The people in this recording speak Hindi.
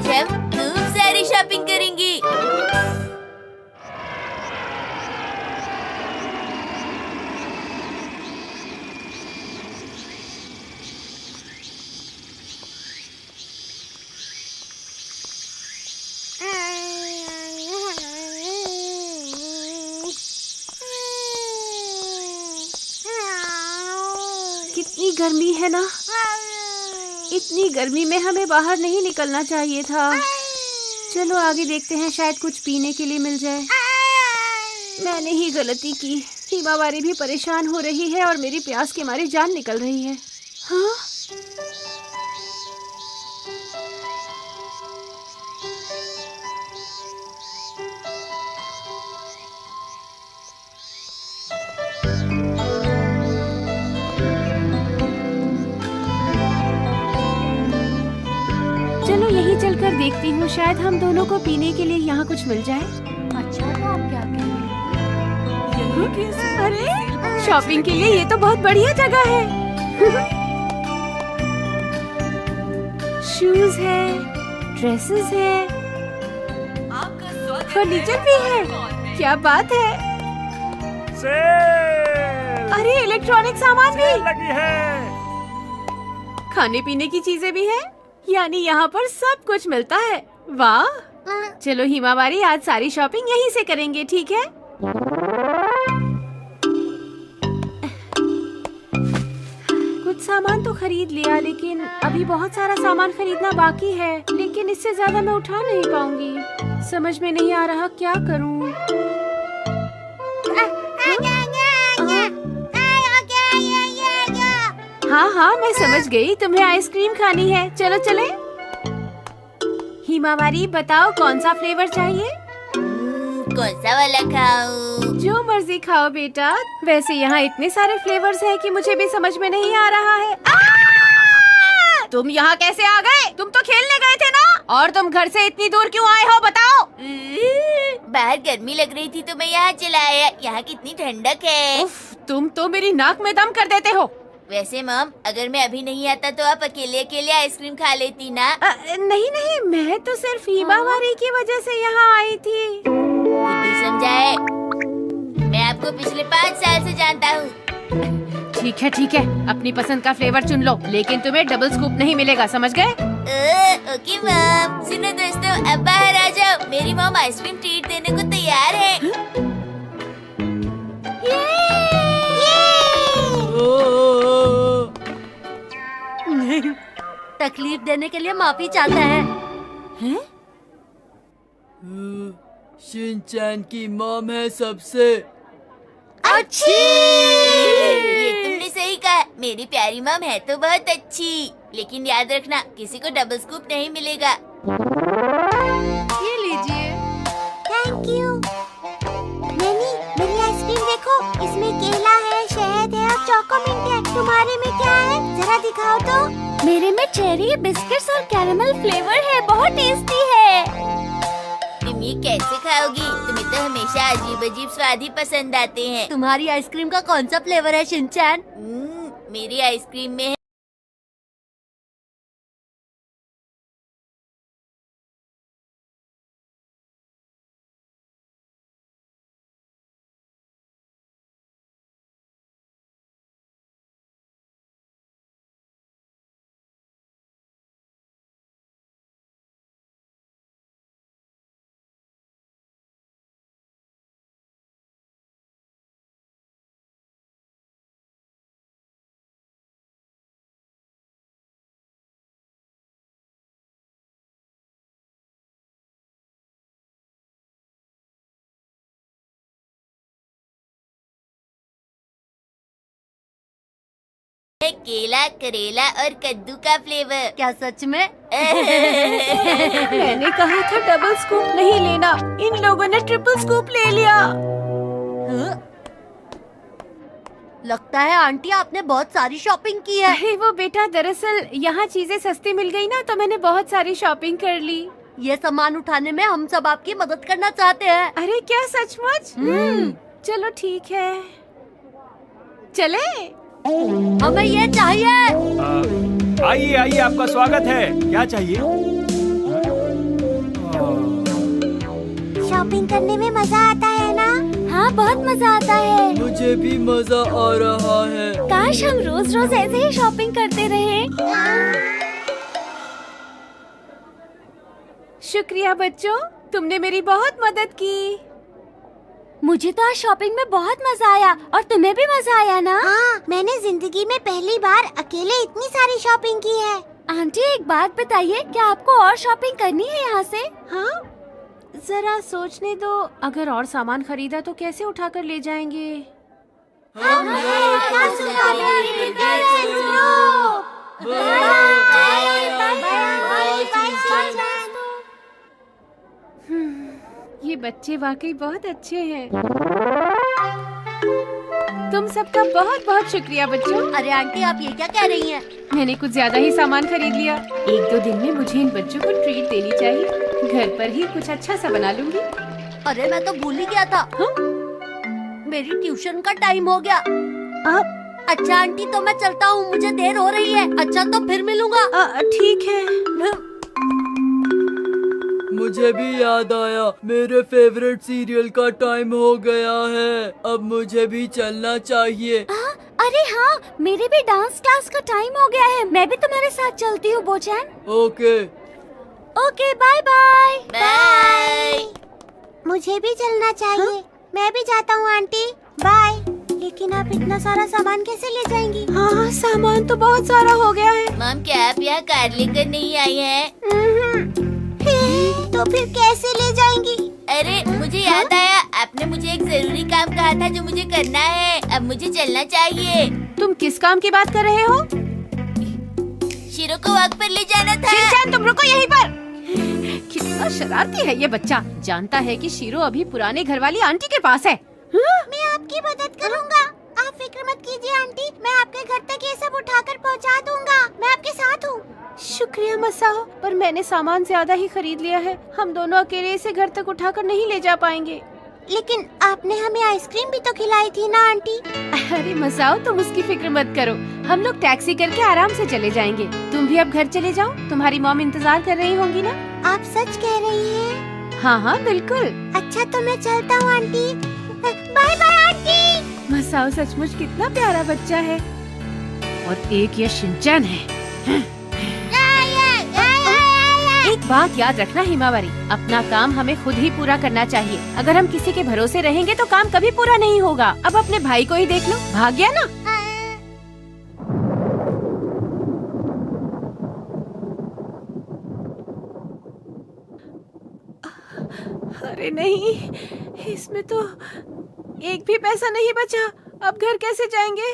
आज हम खूब सारी शॉपिंग करेंगे। कितनी गर्मी है ना। इतनी गर्मी में हमें बाहर नहीं निकलना चाहिए था। चलो आगे देखते हैं, शायद कुछ पीने के लिए मिल जाए। मैंने ही गलती की। हिमावारी भी परेशान हो रही है और मेरी प्यास के मारे जान निकल रही है। हाँ? चलो यहीं चलकर देखती हूँ, शायद हम दोनों को पीने के लिए यहाँ कुछ मिल जाए। अच्छा, तो आप क्या कह रहे हैं? अरे शॉपिंग के लिए ये तो बहुत बढ़िया जगह है। शूज है, ड्रेसेस है, फर्नीचर भी है। क्या बात है। अरे इलेक्ट्रॉनिक सामान भी लगी है। खाने पीने की चीजें भी है, यानी यहाँ पर सब कुछ मिलता है। वाह, चलो हिमावारी आज सारी शॉपिंग यहीं से करेंगे, ठीक है? कुछ सामान तो खरीद लिया, लेकिन अभी बहुत सारा सामान खरीदना बाकी है। लेकिन इससे ज्यादा मैं उठा नहीं पाऊंगी। समझ में नहीं आ रहा क्या करूं। हाँ, मैं समझ गई, तुम्हें आइसक्रीम खानी है। चलो चले। हिमावारी बताओ कौन सा फ्लेवर चाहिए? कौन सा वाला खाऊं? जो मर्जी खाओ बेटा। वैसे यहाँ इतने सारे फ्लेवर्स हैं कि मुझे भी समझ में नहीं आ रहा है। तुम यहाँ कैसे आ गए? तुम तो खेलने गए थे ना? और तुम घर से इतनी दूर क्यों आए हो, बताओ? बाहर गर्मी लग रही थी तो मैं यहाँ चला आया। यहाँ कितनी ठंडक है। उफ, तुम तो मेरी नाक में दम कर देते हो। वैसे मॉम, अगर मैं अभी नहीं आता तो आप अकेले अकेले आइसक्रीम खा लेती ना। नहीं, मैं तो सिर्फ हिमावारी की वजह से यहाँ आई थी। बुद्धू समझाए। मैं आपको पिछले 5 साल से जानता हूँ। ठीक है, अपनी पसंद का फ्लेवर चुन लो, लेकिन तुम्हें डबल स्कूप नहीं मिलेगा, समझ गए? Okay mom. सुनो दोस्तों, अब बाहर आ जाओ। मेरी मॉम आइसक्रीम ट्रीट देने को तैयार है। तकलीफ देने के लिए माफी चाहता है। हैं? शिनचैन की मॉम है सबसे अच्छी। ये तुमने सही कहा। मेरी प्यारी मॉम है तो बहुत अच्छी, लेकिन याद रखना किसी को डबल स्कूप नहीं मिलेगा। ये लीजिए। Thank you. नैनी, मेरी आइसक्रीम देखो, इसमें केला है, शहद है और चोकोमिंट है। तुम्हारे में क्या है? जरा दिखाओ तो। मेरे में चेरी, बिस्किट्स और कैरेमल फ्लेवर है, बहुत टेस्टी है। तुम ये कैसे खाओगी? तुम्हें तो हमेशा अजीब अजीब स्वाद ही पसंद आते हैं। तुम्हारी आइसक्रीम का कौन सा फ्लेवर है शिनचैन? मेरी आइसक्रीम में है केला, करेला और कद्दू का फ्लेवर। क्या सच में? मैंने कहा था डबल स्कूप नहीं लेना, इन लोगों ने ट्रिपल स्कूप ले लिया। लगता है आंटी आपने बहुत सारी शॉपिंग की है। अरे वो बेटा, दरअसल यहाँ चीजें सस्ती मिल गई ना, तो मैंने बहुत सारी शॉपिंग कर ली। ये सामान उठाने में हम सब आपकी मदद करना चाहते हैं। अरे क्या सचमुच? चलो ठीक है, चले। हमें ये चाहिए। आइए, आपका स्वागत है। क्या चाहिए? शॉपिंग करने में मजा आता है ना? हाँ, बहुत मजा आता है। मुझे भी मजा आ रहा है। काश हम रोज रोज ऐसे ही शॉपिंग करते रहे। शुक्रिया बच्चों, तुमने मेरी बहुत मदद की। मुझे तो आज शॉपिंग में बहुत मजा आया और तुम्हें भी मजा आया ना? हाँ, मैंने जिंदगी में पहली बार अकेले इतनी सारी शॉपिंग की है। आंटी एक बात बताइए, क्या आपको और शॉपिंग करनी है यहाँ से? हाँ, जरा सोचने दो। अगर और सामान खरीदा तो कैसे उठाकर ले जाएंगे? ये बच्चे वाकई बहुत अच्छे हैं। तुम सबका बहुत बहुत शुक्रिया बच्चों। अरे आंटी, आप ये क्या कह रही हैं? मैंने कुछ ज्यादा ही सामान खरीद लिया। 1-2 दिन में मुझे इन बच्चों को ट्रीट देनी चाहिए। घर पर ही कुछ अच्छा सा बना लूंगी। अरे मैं तो भूल ही गया था। हाँ? मेरी ट्यूशन का टाइम हो गया। अच्छा आंटी, तो मैं चलता हूँ, मुझे देर हो रही है। अच्छा तो फिर मिलूंगा। ठीक है। मुझे भी याद आया, मेरे फेवरेट सीरियल का टाइम हो गया है। अब मुझे भी चलना चाहिए। अरे हाँ, मेरे भी डांस क्लास का टाइम हो गया है। मैं भी तुम्हारे साथ चलती हूँ बोचैन। Okay. Okay, bye bye. Bye. मुझे भी चलना चाहिए। मैं भी जाता हूँ आंटी, बाय। लेकिन आप इतना सारा सामान कैसे ले जाएंगी? हाँ, सामान तो बहुत सारा हो गया है। मॉम, क्या आप यहाँ कार लेकर नहीं आई हैं? तो फिर कैसे ले जाएंगी? अरे मुझे याद आया, आपने मुझे एक जरूरी काम कहा था जो मुझे करना है। अब मुझे चलना चाहिए। तुम किस काम की बात कर रहे हो? शीरो को वॉक पर ले जाना था। शिनचैन, तुम रुको यहीं पर। कितना शरारती है ये बच्चा। जानता है कि शीरो अभी पुराने घर वाली आंटी के पास है। मैं आपकी मदद करूँगा। आप फिक्र मत कीजिए आंटी, मैं आपके घर तक ये सब उठाकर पहुँचा दूँगा। मैं आपके साथ हूँ। शुक्रिया मसाओ, पर मैंने सामान ज्यादा ही खरीद लिया है। हम दोनों अकेले इसे घर तक उठाकर नहीं ले जा पाएंगे। लेकिन आपने हमें आइसक्रीम भी तो खिलाई थी ना आंटी? अरे मसाओ, तुम उसकी फिक्र मत करो। हम लोग टैक्सी करके आराम से चले जाएंगे। तुम भी अब घर चले जाओ, तुम्हारी मॉम इंतजार कर रही होंगी ना? आप सच कह रही हैं? हाँ हाँ बिल्कुल। अच्छा तो मैं चलता हूँ aunty. Bye bye aunty. Masao सचमुच कितना प्यारा बच्चा है। और एक ये शिनचैन है। एक बात याद रखना हिमावरी, अपना काम हमें खुद ही पूरा करना चाहिए। अगर हम किसी के भरोसे रहेंगे तो काम कभी पूरा नहीं होगा। अब अपने भाई को ही देख लो, भाग गया ना। अरे नहीं, इसमें तो एक भी पैसा नहीं बचा। अब घर कैसे जाएंगे?